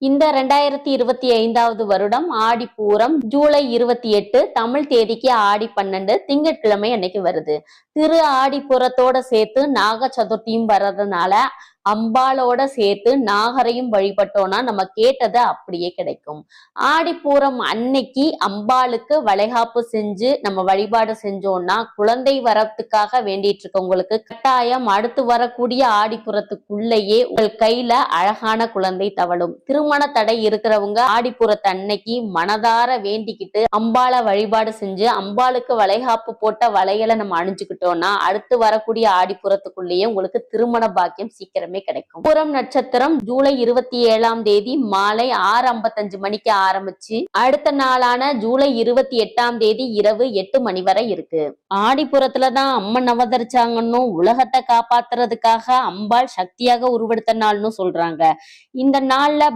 இந்த 2025வது வருடம் ஆடிப்பூரம் ஜூலை 28 தமிழ் தேதிக்கு ஆடி 12 திங்கட்கிழமை அன்னைக்கு வருது. திரு ஆடிப்பூரத்தோட சேர்த்து நாக சதுர்த்தியும் வர்றதுனால அம்பாளோட சேர்த்து நாகரையும் வழிபட்டோம்னா நம்ம கேட்டது அப்படியே கிடைக்கும். ஆடிப்பூரம் அன்னைக்கு அம்பாளுக்கு வளைகாப்பு செஞ்சு நம்ம வழிபாடு செஞ்சோம்னா குழந்தை வரத்துக்காக வேண்டிட்டு இருக்கவங்களுக்கு கட்டாயம் அடுத்து வரக்கூடிய ஆடிப்புறத்துக்குள்ளேயே உங்கள் கையில அழகான குழந்தை தவழும். திருமண தடை இருக்கிறவங்க ஆடிப்புறத்து அன்னைக்கு மனதார வேண்டிக்கிட்டு அம்பாளை வழிபாடு செஞ்சு அம்பாளுக்கு வளைகாப்பு போட்ட வளையலை நம்ம அணிஞ்சுக்கிட்டோம்னா அடுத்து வரக்கூடிய ஆடிப்புறத்துக்குள்ளேயே உங்களுக்கு திருமண பாக்கியம் சீக்கிரமே கிடைக்கும். பூரம் நட்சத்திரம் ஜூலை 27ஆம் தேதி மாலை 6:55 மணிக்கு ஆரம்பிச்சு அடுத்த நாளான ஜூலை 28ஆம் தேதி இரவு 8 மணி வரை இருக்கு. ஆடிப்புறத்துலதான் அம்மன் அவதரிச்சாங்கன்னு உலகத்தை காப்பாத்துறதுக்காக அம்பாள் சக்தியாக உருவெடுத்த நாள்னு சொல்றாங்க. இந்த நாள்ல